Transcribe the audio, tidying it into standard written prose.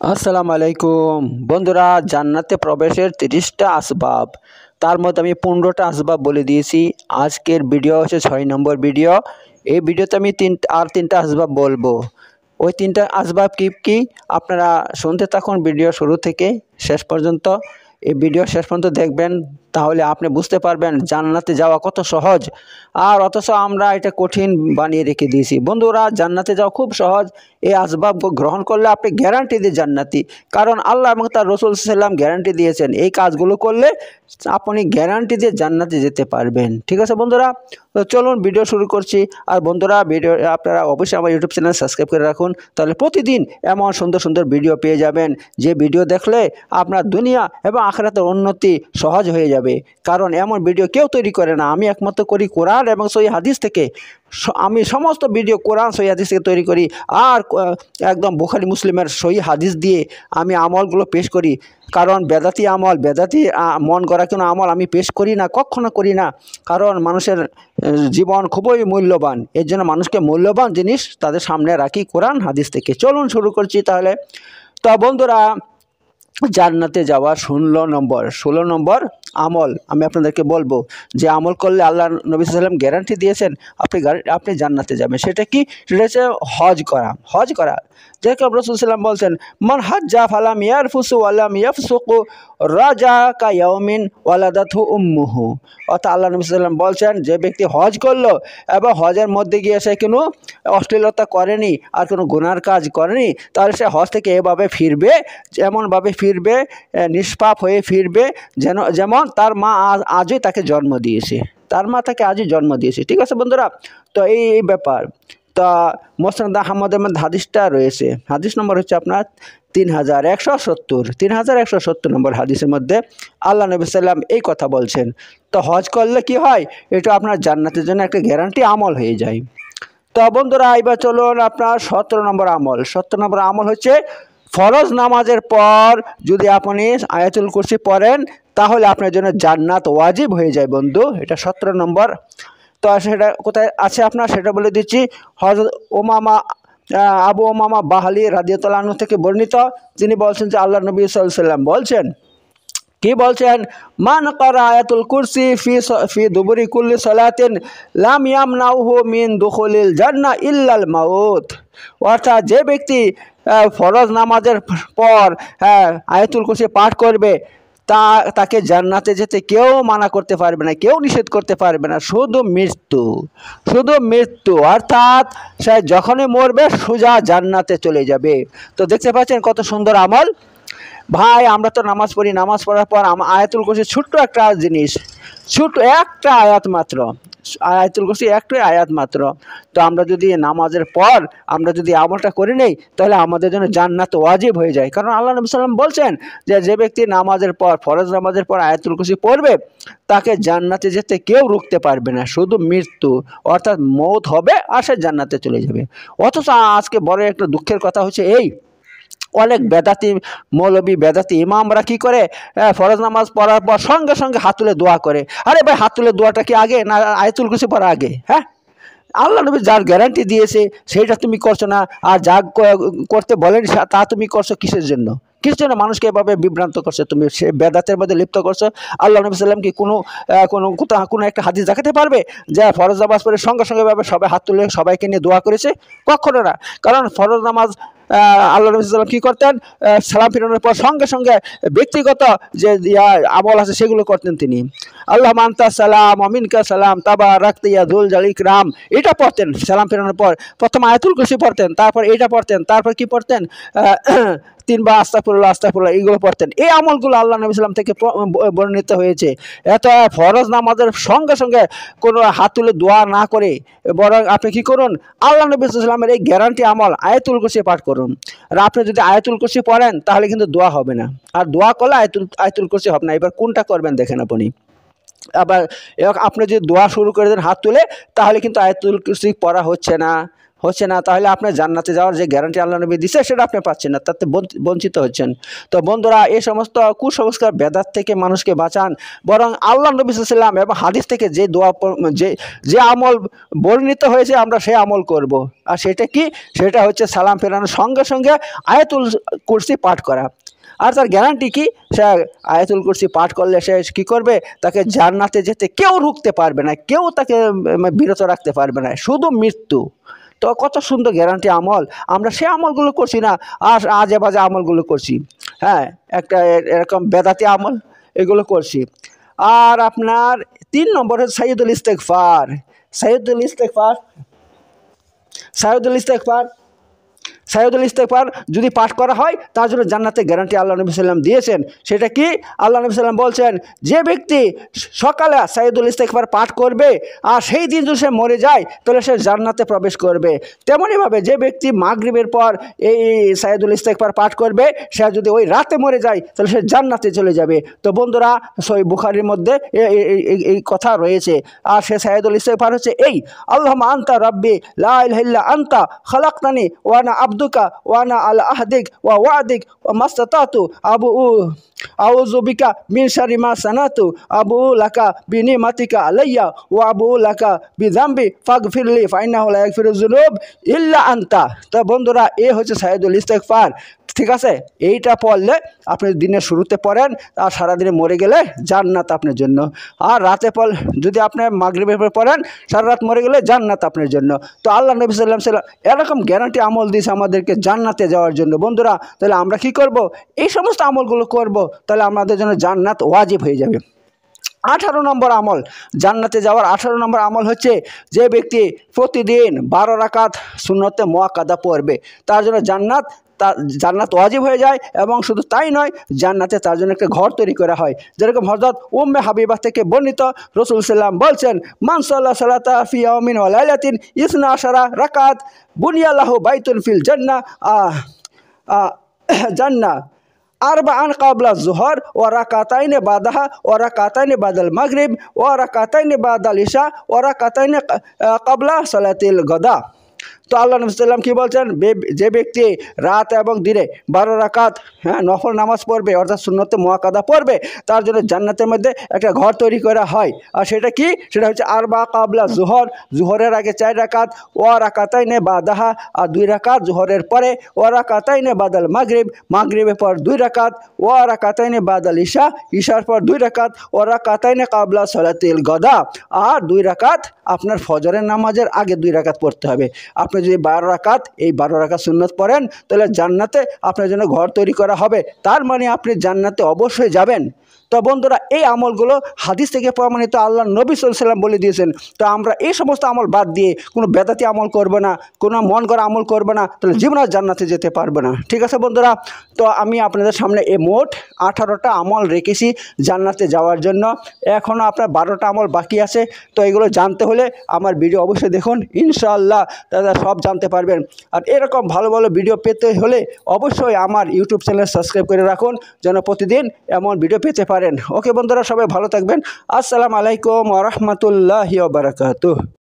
আসসালামু আলাইকুম বন্ধুরা, জান্নাতে প্রবেশের 30টা আসবাব, তার মধ্যে আমি 15টা আসবাব বলে দিয়েছি। আজকের ভিডিও হচ্ছে 6 নম্বর ভিডিও। এই ভিডিওতে আমি তিনটা আসবাব বলবো। ওই তিনটা আসবাব কি কি আপনারা শুনতে থাকুন ভিডিও শুরু থেকে শেষ পর্যন্ত। এই ভিডিও শেষ পর্যন্ত দেখবেন, তাহলে আপনি বুঝতে পারবেন জান্নাতে যাওয়া কত সহজ, আর অথচ আমরা এটা কঠিন বানিয়ে রেখে দিয়েছি। বন্ধুরা, জান্নাতে যাওয়া খুব সহজ। এই আসবাব গ্রহণ করলে আপনি গ্যারান্টি দিয়ে জান্নাতি, কারণ আল্লাহ এবং তার রসুল সাল্লাম গ্যারান্টি দিয়েছেন এই কাজগুলো করলে আপনি গ্যারান্টি দিয়ে জান্নাতে যেতে পারবেন। ঠিক আছে বন্ধুরা, তো চলুন ভিডিও শুরু করছি। আর বন্ধুরা, ভিডিও আপনারা অবশ্যই আমার ইউটিউব চ্যানেল সাবস্ক্রাইব করে রাখুন, তাহলে প্রতিদিন এমন সুন্দর সুন্দর ভিডিও পেয়ে যাবেন, যে ভিডিও দেখলে আপনার দুনিয়া এবং আখিরাতের উন্নতি সহজ হয়ে যাবে। কারণ এমন ভিডিও কেউ তৈরি করে না, আমি একমাত্র করি কোরআন এবং সহিহ হাদিস থেকে। আমি সমস্ত ভিডিও কোরআন সহিহ হাদিস থেকে তৈরি করি, আর একদম বুখারী মুসলিমের সহিহ হাদিস দিয়ে আমি আমলগুলো পেশ করি। কারণ বেদাতি আমল, বেদাতি মন গড়া কোনো আমল আমি পেশ করি না, কখনো করি না। কারণ মানুষের জীবন খুবই মূল্যবান, এর জন্য মানুষকে মূল্যবান জিনিস তাদের সামনে রাখি কোরআন হাদিস থেকে। চলুন শুরু করছি তাহলে। তো বন্ধুরা, জান্নাতে যাওয়ার 16 নম্বর আমল আমি আপনাদেরকে বলবো, যে আমল করলে আল্লাহ নবী সাল্লাল্লাহু আলাইহি ওয়াসাল্লাম গ্যারান্টি দিয়েছেন আপনি জান্নাতে যাবেন। সেটা কি? সেটা হচ্ছে হজ করা। যেরকম রাসূল সাল্লাল্লাহু আলাইহি ওয়াসাল্লাম বলছেন, মান হাজ্জা ফালাম ইয়ারফুসু ওয়ালাম ইয়াফসুকু রাজা কা ইয়াউমিন ওয়ালাদাতহু উম্মুহু। অর্থাৎ আল্লাহ নবী সাল্লাল্লাহু আলাইহি ওয়াসাল্লাম বলছেন, যে ব্যক্তি হজ করলো এবং হজের মধ্যে গিয়ে সে কোনো অশ্লীলতা করেনি আর কোনো গুনার কাজ করেনি, তাহলে সে হজ থেকে এভাবে ফিরবে, এমনভাবে ফিরবে, নিষ্পাপ হয়ে ফিরবে যেমন তার মা আজই তাকে জন্ম দিয়েছে, তার মা তাকে আজই জন্ম দিয়েছে। ঠিক আছে বন্ধুরা, তো এই ব্যাপার। তা মুসনাদ আহমদের মধ্যে হাদিসটা রয়েছে, হাদিস নম্বর হচ্ছে আপনার 3170 নম্বর হাদিসের মধ্যে আল্লাহ নবী সাল্লাম এই কথা বলছেন। তো হজ করলে কি হয়, এটা আপনার জান্নাতের জন্য একটা গ্যারান্টি আমল হয়ে যায়। তো বন্ধুরা, এবার চলুন আপনার 17 নম্বর আমল হচ্ছে, ফরজ নামাজের পর যদি আপনি আয়াতুল কুরসি পড়েন, তাহলে আপনার জন্য জান্নাত ওয়াজিব হয়ে যায় বন্ধু। এটা 17 নম্বর। তো সেটা কোথায় আছে আপনার, সেটা বলে দিচ্ছি। হযরত আবু উমামা বাহলি রাদিয়াল্লাহু আনহু থেকে বর্ণিত, তিনি বলছেন যে আল্লাহ নবী সাল্লাল্লাহু আলাইহি ওয়াসাল্লাম বলছেন, কি বলছেন, মান কারা আয়াতুল কুরসি ফি দুবুরি কুল্লি সালাতিন লাম ইয়ামনাউহু মিন দুখুলিল জান্নাহ ইল্লাল মাউত। অর্থাৎ যে ব্যক্তি ফরজ নামাজের পর আয়াতুল কুরসি পাঠ করবে, তাকে জান্নাতে যেতে কেউ মানা করতে পারবে না, কেউ নিষেধ করতে পারবে না, শুধু মৃত্যু। অর্থাৎ সে যখনই মরবে সোজা জান্নাতে চলে যাবে। তো দেখতে পাচ্ছেন কত সুন্দর আমল। ভাই, আমরা তো নামাজ পড়ি, নামাজ পড়ার পর আয়াতুল কুরসি ছোট্ট একটা জিনিস, ছোট্ট একটা আয়াত মাত্র, আয়াতুল কুরসি একটাই আয়াত মাত্র। তো আমরা যদি নামাজের পর আমরা যদি আমলটা করে নেই, তাহলে আমাদের জন্য জান্নাত ওয়াজিব হয়ে যায়। কারণ আল্লাহ নবী সাল্লাম বলছেন যে ব্যক্তি নামাজের পর, ফরজ নামাজের পর আয়াতুল কুরসি পড়বে, তাকে জান্নাতে যেতে কেউ রুখতে পারবে না, শুধু মৃত্যু। অর্থাৎ মৌত হবে আর সে জান্নাতে চলে যাবে। অথচ আজকে বড় একটা দুঃখের কথা হচ্ছে এই, অনেক বেদাতি মৌলবী, বেদাতি ইমামরা কি করে, ফরজ নামাজ পড়ার পর সঙ্গে সঙ্গে হাত তুলে দোয়া করে। আরে ভাই, হাত তুলে দোয়াটা কি আগে না আয়াতুল কুরসি পড়া আগে? হ্যাঁ, আল্লাহ নবী যার গ্যারান্টি দিয়েছে সেটা তুমি করছো না, আর যা করতে বলেন তা তুমি করছো কিসের জন্য? কিসের জন্য মানুষকে এভাবে বিভ্রান্ত করছো? তুমি সে বেদাতের মধ্যে লিপ্ত করছো। আল্লাহ নবী সাল্লাম কি কোনো একটা হাদিস দেখাতে পারবে যে ফরজ নামাজ পড়ে সঙ্গে সঙ্গে ভাবে সবাই হাত তুলে সবাইকে নিয়ে দোয়া করেছে? কখনো না। কারণ ফরজ নামাজ আল্লাহ নবী সাল্লাম কী করতেন, সালাম ফিরানোর পর সঙ্গে সঙ্গে ব্যক্তিগত যে আমল আছে সেগুলো করতেন তিনি। আল্লাহ মান্তা সালাম অমিনকা সালাম তাবা রাখতে দুল জালিক রাম, এটা পড়তেন সালাম ফেরানোর পর। প্রথম আয়াতুল কুরসি পড়তেন, তারপর এটা পড়তেন, তারপর কি পড়তেন, 3বার আস্তাগফিরুল্লাহ এগুলো পড়তেন। এই আমলগুলো আল্লাহ নবী সাল্লাম থেকে বর্ণিত হয়েছে। এত ফরজ নামাজের সঙ্গে সঙ্গে কোনো হাত তুলে দোয়া না করে, বরং আপনি কি করুন, আল্লাহ নবী সাল্লামের এই গ্যারান্টি আমল আয়াতুল কুরসি পাঠ করুন। আর আপনি যদি আয়াতুল কুরসি পড়েন, তাহলে কিন্তু দোয়া হবে না, আর দোয়া করলে আয়াতুল কুরসি হবে না। এবার কোনটা করবেন দেখেন আপনি। আবার আপনি যদি দোয়া শুরু করে দেন হাত তুলে, তাহলে কিন্তু আয়াতুল কুরসি পড়া হচ্ছে না, হচ্ছে না, তাহলে আপনার জান্নাতে যাওয়ার যে গ্যারান্টি আল্লাহ নবী দিচ্ছে সেটা আপনি পাচ্ছেন না, তাতে বঞ্চিত হচ্ছেন। তো বন্ধুরা, এই সমস্ত কুসংস্কার বেদাত থেকে মানুষকে বাঁচান, বরং আল্লাহ নবী সাল্লাল্লাহু আলাইহি ওয়াসাল্লাম এবং হাদিস থেকে যে দোয়া যে যে আমল বর্ণিত হয়েছে আমরা সেই আমল করব। আর সেটা কি? সেটা হচ্ছে সালাম ফেরানোর সঙ্গে সঙ্গে আয়াতুল কুরসি পাঠ করা। আর তার গ্যারান্টি কি? সে আয়াতুল কুরসি পাঠ করলে সে কী করবে? তাকে জান্নাতে যেতে কেউ রুখতে পারবে না, কেউ তাকে বিরত রাখতে পারবে না, শুধু মৃত্যু। তো কত সুন্দর গ্যারান্টি আমল, আমরা সে আমলগুলো করছি না, আর আজে বাজে আমলগুলো করছি। হ্যাঁ, একটা এরকম বেদাতি আমল এগুলো করছি। আর আপনার 3 নম্বর হচ্ছে সাইয়্যিদুল ইস্তেগফার। সাইয়্যিদুল ইস্তেগফার সাইয়্যিদুল ইস্তেগফার সাইয়্যিদুল ইস্তেগফার যদি পাঠ করা হয় তার জন্য জান্নাতের গ্যারান্টি আল্লাহ নবী সাল্লাম দিয়েছেন। সেটা কি? আল্লাহ নবী সাল্লাম বলছেন, যে ব্যক্তি সকালে সাইয়্যিদুল ইস্তেগফার পাঠ করবে আর সেই দিন যদি সে মরে যায় তাহলে সে জান্নাতে প্রবেশ করবে। তেমনইভাবে যে ব্যক্তি মাগরিবের পর এই সাইয়্যিদুল ইস্তেগফার পাঠ করবে, সে যদি ওই রাতে মরে যায় তাহলে সে জান্নাতে চলে যাবে। তো বন্ধুরা, সহিহ বুখারীর মধ্যে এই কথা রয়েছে। আর সে সাইয়্যিদুল ইস্তেগফার হচ্ছে এই, আল্লাহুম্মা আনতা রাব্বি লা ইলাহা ইল্লা আনতা খালাকতানি ওয়া আনা আবদুকা ওয়া আনা আলা আহদিক ওয়া ওয়াদিক ওয়া মাসতাতাতু আউযু বিকা মিন শাররি মা সানাতু আবু লাকা বিনিমাতিকা আলাইয়া ওয়া আবু লাকা বিযামবি ফাগফিরলি ফাইন্নাহু লা ইয়াগফিরুয যুনুব ইল্লা আনতা। তো বন্ধুরা, এ হচ্ছে সাইয়্যিদুল ইস্তেগফার। ঠিক আছে, এইটা পড়লে আপনি দিনের শুরুতে পড়েন, আর সারাদিনে মরে গেলে জান্নাত আপনার জন্য। আর রাতে যদি আপনি মাগরিবের পর পড়েন, সারা রাত মরে গেলে জান্নাত আপনার জন্য। তো আল্লাহ নবী সাল্লাল্লাহু আলাইহি ওয়াসাল্লাম এরকম গ্যারান্টি আমল দিয়েছে আমাদেরকে জান্নাতে যাওয়ার জন্য। বন্ধুরা, তাহলে আমরা কি করব? এই সমস্ত আমলগুলো করব, তাহলে আমাদের জন্য জান্নাত ওয়াজিব হয়ে যাবে। 18 নম্বর আমল, জান্নাতে যাওয়ার 18 নম্বর আমল হচ্ছে, যে ব্যক্তি প্রতিদিন 12 রাকাত সুন্নতে মুআক্কাদা পড়বে তার জন্য জান্নাত ওয়াজিব হয়ে যায়। এবং শুধু তাই নয়, জান্নাতে তার জন্য একটা ঘর তৈরি করা হয়। যেরকম হযরত উম্মে হাবিবা থেকে বর্ণিত, রাসূল সাল্লাল্লাহু আলাইহি ওয়াসাল্লাম বলছেন, মান সাল্লা সালাতা ফি ইয়াউমিন ওয়া লাইলাতিন 12 রাকাত বুনিয়া লাহু বাইতুন ফিল জান্নাহ আরবাআন কাবলা যুহর ওয়া রাকাতাইনে বাদাহা ওয়া রাকাতাইনে বাদাল মাগরিব ওয়া রাকাতাইনে বাদাল ইশা ওয়া রাকাতাইনে কাবলা সালাতিল গদা। তো আল্লাহ নবী সাল্লাম কি বলছেন? যে ব্যক্তি রাত এবং দিনে 12 রাকাত নফল নামাজ পড়বে, অর্থাৎ সুন্নতে মুআক্কাদা পড়বে, তার জন্য জান্নাতের মধ্যে একটা ঘর তৈরি করা হয়। আর সেটা কি? সেটা হচ্ছে আরবা কাবলা জুহরের আগে 4 রাকাত, ওয়া রাকাতাইনে বাদাহা আর 2 রাকাত জুহরের পরে, ওয়া রাকাতাইনে বাদাল মাগরিবের পর 2 রাকাত, ওয়া রাকাতাইনে বাদাল ইশার পর 2 রাকাত, ওয়া রাকাতাইনে কাবলা সালাতিল গদা, আর 2 রাকাত আপনার ফজরের নামাজের আগে 2 রাকাত পড়তে হবে। আপনি যদি 12 রাকাত এই 12 রাকাত সুন্নত পড়েন, তাহলে জান্নাতে আপনার জন্য ঘর তৈরি করা হবে। তার মানে আপনি জান্নাতে অবশ্যই যাবেন। তো বন্ধুরা, এই আমলগুলো হাদিস থেকে প্রমাণিত, আল্লাহ নবী সাল্লাল্লাহু আলাইহি ওয়াসাল্লাম বলে দিয়েছেন। তো আমরা এই সমস্ত আমল বাদ দিয়ে কোনো বেদাতি আমল করব না, কোনো মন গড়া আমল করব না, তাহলে জীবনে জান্নাতে যেতে পারবে না। ঠিক আছে বন্ধুরা, তো আমি আপনাদের সামনে এই মোট 18টা আমল রেখেছি জান্নাতে যাওয়ার জন্য। এখনও আপনার 12টা আমল বাকি আছে। তো এগুলো জানতে হলে আমার ভিডিও অবশ্যই দেখুন, ইনশাআল্লাহ দাদা সব জানতে পারবেন। আর এরকম ভালো ভালো ভিডিও পেতে হলে অবশ্যই আমার ইউটিউব চ্যানেল সাবস্ক্রাইব করে রাখুন, যেন প্রতিদিন এমন ভিডিও পেতে পারেন। ওকে বন্ধুরা, সবাই ভালো থাকবেন। আসসালামু আলাইকুম ওয়া রাহমাতুল্লাহি ওয়া বারাকাতুহু।